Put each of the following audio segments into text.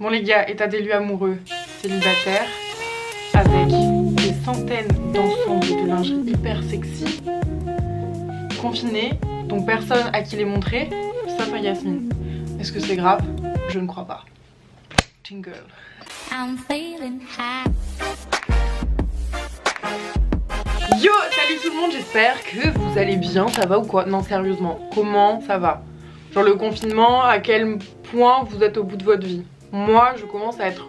Bon les gars, état des lieux amoureux, célibataire, avec des centaines d'ensembles de lingerie hyper sexy, confiné, donc personne à qui les montrer, sauf à Yasmine. Est-ce que c'est grave? Je ne crois pas. Jingle. Yo, salut tout le monde, j'espère que vous allez bien, ça va ou quoi? Non sérieusement, comment ça va? Genre le confinement, à quel point vous êtes au bout de votre vie? Moi je commence à être...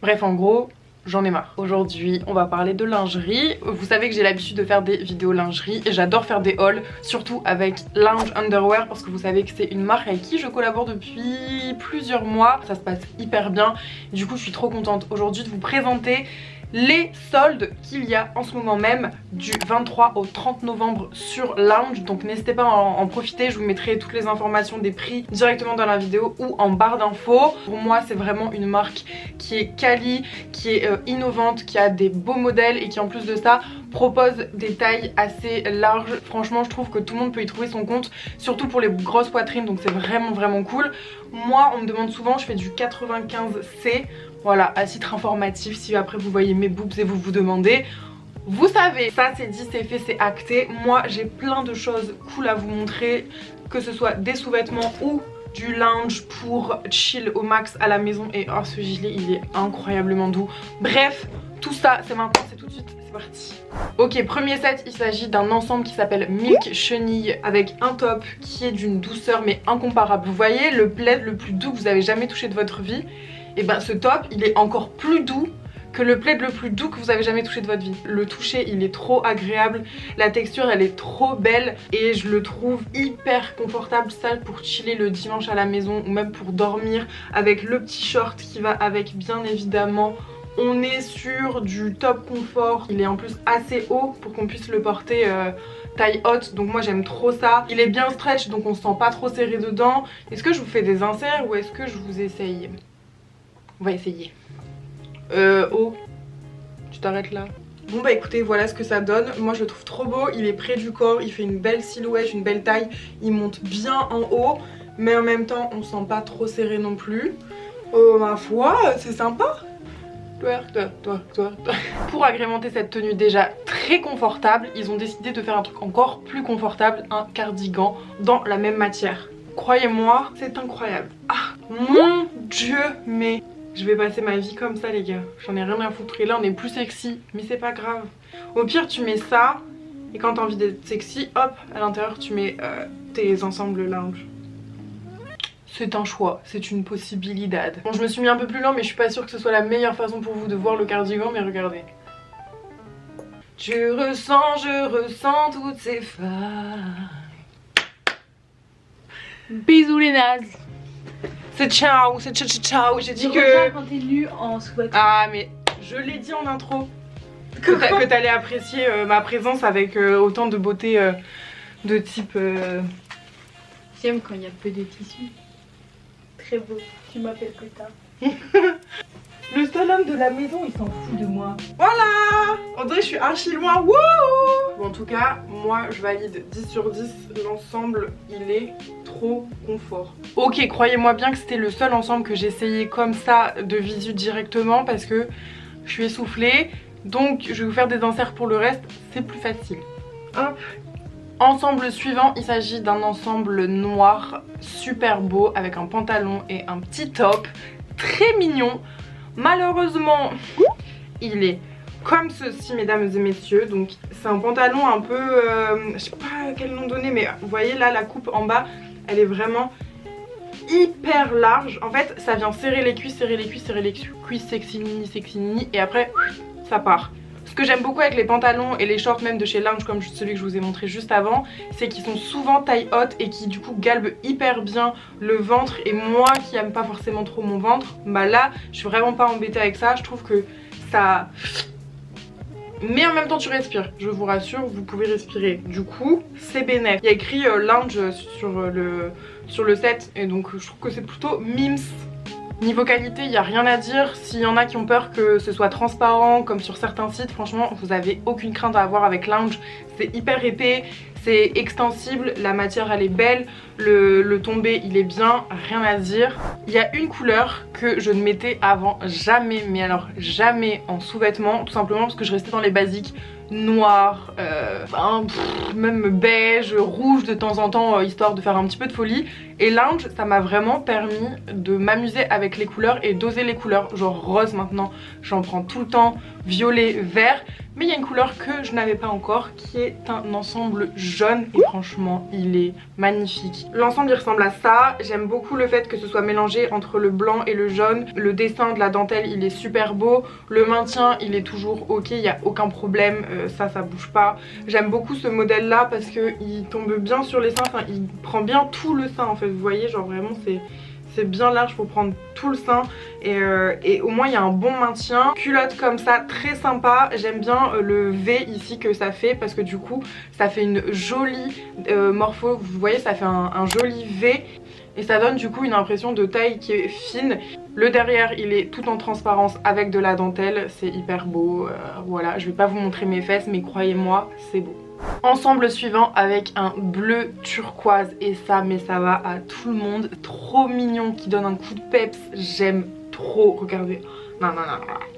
Bref en gros, j'en ai marre. Aujourd'hui on va parler de lingerie. Vous savez que j'ai l'habitude de faire des vidéos lingerie et j'adore faire des hauls, surtout avec Lounge Underwear parce que vous savez que c'est une marque avec qui je collabore depuis plusieurs mois. Ça se passe hyper bien, du coup je suis trop contente aujourd'hui de vous présenter les soldes qu'il y a en ce moment même du 23 au 30 novembre sur Lounge. Donc n'hésitez pas à en profiter, je vous mettrai toutes les informations des prix directement dans la vidéo ou en barre d'infos. Pour moi c'est vraiment une marque qui est quali, qui est innovante, qui a des beaux modèles et qui en plus de ça propose des tailles assez larges. Franchement je trouve que tout le monde peut y trouver son compte, surtout pour les grosses poitrines, donc c'est vraiment cool. Moi on me demande souvent, je fais du 95C. Voilà, à titre informatif, si après vous voyez mes boobs et vous vous demandez, vous savez, ça c'est dit, c'est fait, c'est acté. Moi j'ai plein de choses cool à vous montrer, que ce soit des sous-vêtements ou du lounge pour chill au max à la maison. Et oh ce gilet il est incroyablement doux. Bref, tout ça c'est maintenant, c'est tout de suite, c'est parti. Ok, premier set, il s'agit d'un ensemble qui s'appelle Milk Chenille avec un top qui est d'une douceur mais incomparable. Vous voyez le plaid le plus doux que vous avez jamais touché de votre vie? Et ben ce top il est encore plus doux que le plaid le plus doux que vous avez jamais touché de votre vie. Le toucher il est trop agréable, la texture elle est trop belle et je le trouve hyper confortable, ça pour chiller le dimanche à la maison ou même pour dormir avec le petit short qui va avec bien évidemment. On est sur du top confort, il est en plus assez haut pour qu'on puisse le porter taille haute, donc moi j'aime trop ça. Il est bien stretch donc on se sent pas trop serré dedans. Est-ce que je vous fais des inserts ou est-ce que je vous essaye? On va essayer. Oh, tu t'arrêtes là. Bon bah écoutez, voilà ce que ça donne. Moi je le trouve trop beau, il est près du corps, il fait une belle silhouette, une belle taille. Il monte bien en haut, mais en même temps on ne sent pas trop serré non plus. Oh ma foi, c'est sympa. Pour agrémenter cette tenue déjà très confortable, ils ont décidé de faire un truc encore plus confortable, un cardigan dans la même matière. Croyez-moi, c'est incroyable. Ah mon dieu, mais... je vais passer ma vie comme ça les gars, j'en ai rien à foutre. Et là on est plus sexy, mais c'est pas grave. Au pire tu mets ça, et quand t'as envie d'être sexy, hop, à l'intérieur tu mets tes ensembles lounge. C'est un choix, c'est une possibilité. Bon je me suis mis un peu plus lent mais je suis pas sûre que ce soit la meilleure façon pour vous de voir le cardigan, mais regardez. Je ressens toutes ces failles. Bisous les nazes. C'est ciao, c'est ciao ciao. J'ai dit que... quand t'es nue en sweat. Ah mais je l'ai dit en intro que t'allais apprécier ma présence avec autant de beauté de type... J'aime quand il y a peu de tissu. Très beau, tu m'appelles que ça. Le seul homme de la maison il s'en fout de moi. Voilà, on dirait que je suis archi loin. Wouh. Bon, en tout cas moi je valide 10 sur 10. L'ensemble il est trop confort. Ok, croyez-moi bien que c'était le seul ensemble que j'ai essayé comme ça de visu directement parce que je suis essoufflée. Donc je vais vous faire des inserts pour le reste, c'est plus facile. Hop. Ensemble suivant, il s'agit d'un ensemble noir super beau avec un pantalon et un petit top très mignon. Malheureusement il est comme ceci mesdames et messieurs, donc c'est un pantalon un peu, je sais pas quel nom donner, mais vous voyez là la coupe en bas elle est vraiment hyper large. En fait ça vient serrer les cuisses, sexy mini et après ça part. Ce que j'aime beaucoup avec les pantalons et les shorts même de chez Lounge comme celui que je vous ai montré juste avant, c'est qu'ils sont souvent taille haute et qui du coup galbent hyper bien le ventre. Et moi qui aime pas forcément trop mon ventre, bah là je suis vraiment pas embêtée avec ça. Je trouve que ça... mais en même temps tu respires, je vous rassure, vous pouvez respirer. Du coup c'est bénéf. Il y a écrit Lounge sur le set et donc je trouve que c'est plutôt mims. Niveau qualité, il n'y a rien à dire. S'il y en a qui ont peur que ce soit transparent comme sur certains sites, franchement vous avez aucune crainte à avoir avec Lounge. C'est hyper épais, c'est extensible, la matière elle est belle. Le tombé il est bien, rien à dire. Il y a une couleur que je ne mettais avant jamais, mais alors jamais en sous-vêtements, tout simplement parce que je restais dans les basiques noir, même beige, rouge de temps en temps, histoire de faire un petit peu de folie. Et Lounge, ça m'a vraiment permis de m'amuser avec les couleurs et d'oser les couleurs. Genre rose maintenant, j'en prends tout le temps, violet, vert. Mais il y a une couleur que je n'avais pas encore qui est un ensemble jaune et franchement il est magnifique. L'ensemble il ressemble à ça, j'aime beaucoup le fait que ce soit mélangé entre le blanc et le jaune. Le dessin de la dentelle il est super beau, le maintien il est toujours ok, il n'y a aucun problème, ça bouge pas. J'aime beaucoup ce modèle là parce qu'il tombe bien sur les seins, enfin il prend bien tout le sein en fait, vous voyez, genre vraiment c'est bien large pour prendre tout le sein et au moins il y a un bon maintien. Culotte comme ça, très sympa. J'aime bien le V ici que ça fait parce que du coup ça fait une jolie morpho, vous voyez, ça fait un joli V et ça donne du coup une impression de taille qui est fine. Le derrière il est tout en transparence avec de la dentelle, c'est hyper beau. Voilà, je vais pas vous montrer mes fesses mais croyez-moi c'est beau. Ensemble suivant avec un bleu turquoise et ça, mais ça va à tout le monde, trop mignon, qui donne un coup de peps, j'aime trop, regardez, non,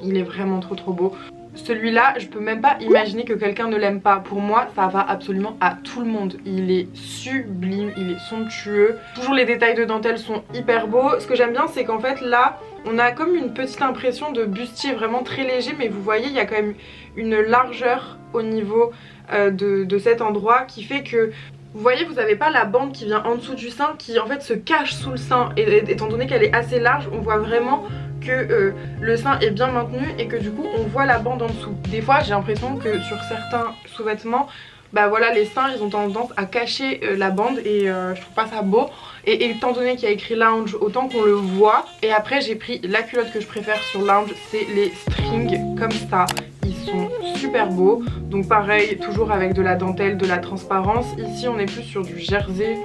il est vraiment trop beau. Celui-là, je peux même pas imaginer que quelqu'un ne l'aime pas. Pour moi, ça va absolument à tout le monde. Il est sublime, il est somptueux. Toujours les détails de dentelle sont hyper beaux. Ce que j'aime bien, c'est qu'en fait là, on a comme une petite impression de bustier vraiment très léger, mais vous voyez, il y a quand même une largeur au niveau de cet endroit qui fait que vous voyez, vous n'avez pas la bande qui vient en dessous du sein qui en fait se cache sous le sein, et étant donné qu'elle est assez large, on voit vraiment que le sein est bien maintenu et que du coup on voit la bande en dessous. Des fois j'ai l'impression que sur certains sous-vêtements, bah voilà, les seins ils ont tendance à cacher la bande et je trouve pas ça beau. Et étant donné qu'il y a écrit Lounge, autant qu'on le voit. Et après j'ai pris la culotte que je préfère sur Lounge, c'est les strings comme ça. Ils sont super beaux. Donc pareil, toujours avec de la dentelle, de la transparence. Ici on est plus sur du jersey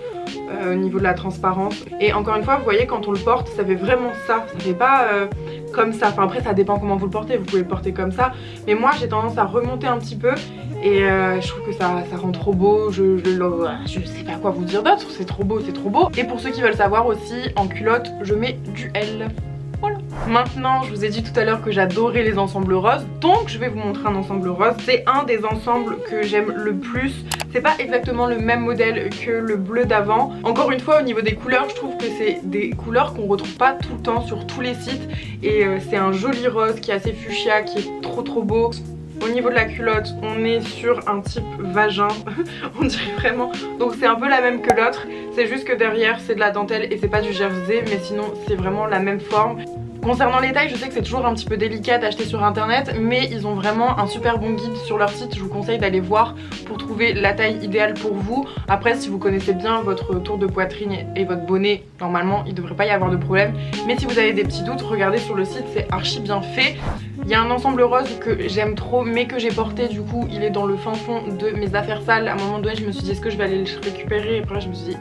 au niveau de la transparence. Et encore une fois, vous voyez, quand on le porte, ça fait vraiment ça. Ça fait pas comme ça. Enfin après ça dépend comment vous le portez, vous pouvez le porter comme ça. Mais moi j'ai tendance à remonter un petit peu. Et je trouve que ça rend trop beau, je sais pas quoi vous dire d'autre, c'est trop beau, c'est trop beau. Et pour ceux qui veulent savoir aussi, en culotte, je mets du L. Voilà. Maintenant, je vous ai dit tout à l'heure que j'adorais les ensembles roses, donc je vais vous montrer un ensemble rose. C'est un des ensembles que j'aime le plus. C'est pas exactement le même modèle que le bleu d'avant. Encore une fois, au niveau des couleurs, je trouve que c'est des couleurs qu'on retrouve pas tout le temps sur tous les sites. Et c'est un joli rose qui est assez fuchsia, qui est trop beau. Au niveau de la culotte, on est sur un type vagin, on dirait vraiment. Donc c'est un peu la même que l'autre, c'est juste que derrière c'est de la dentelle et c'est pas du jersey, mais sinon c'est vraiment la même forme. Concernant les tailles, je sais que c'est toujours un petit peu délicat d'acheter sur internet, mais ils ont vraiment un super bon guide sur leur site. Je vous conseille d'aller voir pour trouver la taille idéale pour vous. Après, si vous connaissez bien votre tour de poitrine et votre bonnet, normalement il ne devrait pas y avoir de problème. Mais si vous avez des petits doutes, regardez sur le site, c'est archi bien fait. Il y a un ensemble rose que j'aime trop mais que j'ai porté, du coup il est dans le fin fond de mes affaires sales. À un moment donné je me suis dit est-ce que je vais aller le récupérer, et après je me suis dit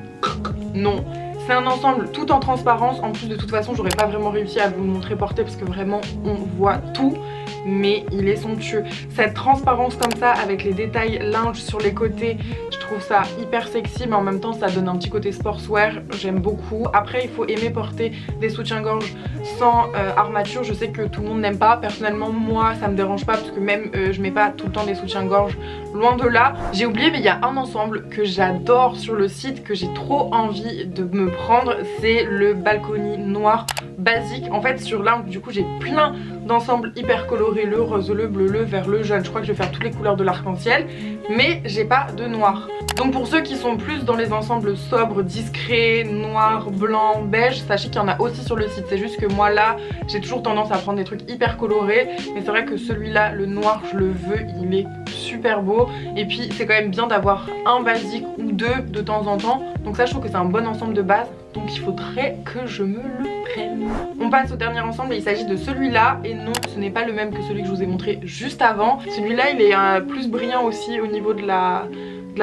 non. C'est un ensemble tout en transparence, en plus de toute façon j'aurais pas vraiment réussi à vous le montrer porté parce que vraiment on voit tout, mais il est somptueux. Cette transparence comme ça avec les détails linge sur les côtés, je trouve ça hyper sexy, mais en même temps ça donne un petit côté sportswear, j'aime beaucoup. Après il faut aimer porter des soutiens-gorge sans armature, je sais que tout le monde n'aime pas, personnellement moi ça me dérange pas parce que même je mets pas tout le temps des soutiens-gorge, loin de là. J'ai oublié mais il y a un ensemble que j'adore sur le site, que j'ai trop envie de me prendre, c'est le balcony noir basique. En fait sur l'angle du coup j'ai plein d'ensembles hyper colorés, le rose, le bleu, le vert, le jaune, je crois que je vais faire toutes les couleurs de l'arc-en-ciel, mais j'ai pas de noir. Donc pour ceux qui sont plus dans les ensembles sobres, discrets, noir, blanc, beige, sachez qu'il y en a aussi sur le site. C'est juste que moi là j'ai toujours tendance à prendre des trucs hyper colorés, mais c'est vrai que celui-là, le noir, je le veux, il est super beau. Et puis c'est quand même bien d'avoir un basique ou deux de temps en temps, donc ça je trouve que c'est un bon ensemble de base, donc il faudrait que je me le prenne. On passe au dernier ensemble et il s'agit de celui-là, et non ce n'est pas le même que celui que je vous ai montré juste avant. Celui-là il est plus brillant aussi au niveau de la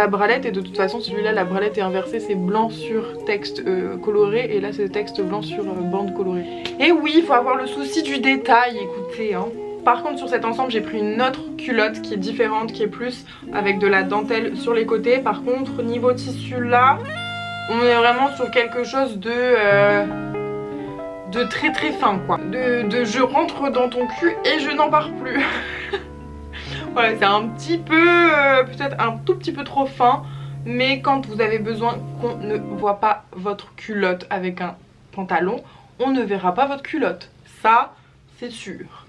bralette, et de toute façon celui-là la bralette est inversée, c'est blanc sur texte coloré et là c'est texte blanc sur bande colorée. Et oui, il faut avoir le souci du détail, écoutez hein. Par contre sur cet ensemble j'ai pris une autre culotte qui est différente, qui est plus avec de la dentelle sur les côtés. Par contre niveau tissu là, On est vraiment sur quelque chose de très très fin quoi. De je rentre dans ton cul et je n'en pars plus. Voilà, c'est un petit peu, peut-être un tout petit peu trop fin. Mais quand vous avez besoin qu'on ne voit pas votre culotte avec un pantalon, on ne verra pas votre culotte. Ça, c'est sûr.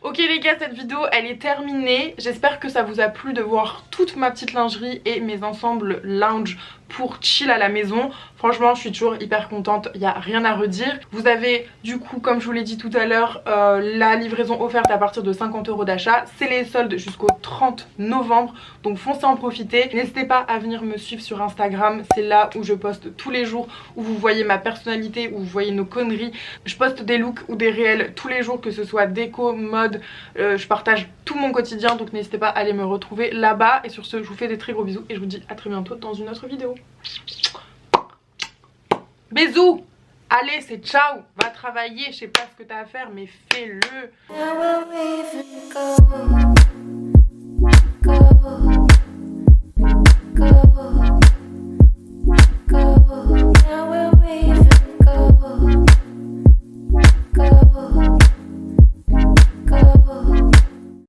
Ok les gars, cette vidéo elle est terminée. J'espère que ça vous a plu de voir toute ma petite lingerie et mes ensembles lounge pour chill à la maison. Franchement je suis toujours hyper contente, il n'y a rien à redire. Vous avez du coup, comme je vous l'ai dit tout à l'heure, la livraison offerte à partir de 50 € d'achat. C'est les soldes jusqu'au 30 novembre, donc foncez en profiter. N'hésitez pas à venir me suivre sur Instagram, c'est là où je poste tous les jours, où vous voyez ma personnalité, où vous voyez nos conneries. Je poste des looks ou des réels tous les jours, que ce soit déco, mode, je partage tout mon quotidien, donc n'hésitez pas à aller me retrouver là-bas. Et sur ce, je vous fais des très gros bisous et je vous dis à très bientôt dans une autre vidéo. Bisous. Allez, c'est ciao. Va travailler, je sais pas ce que t'as à faire mais fais-le.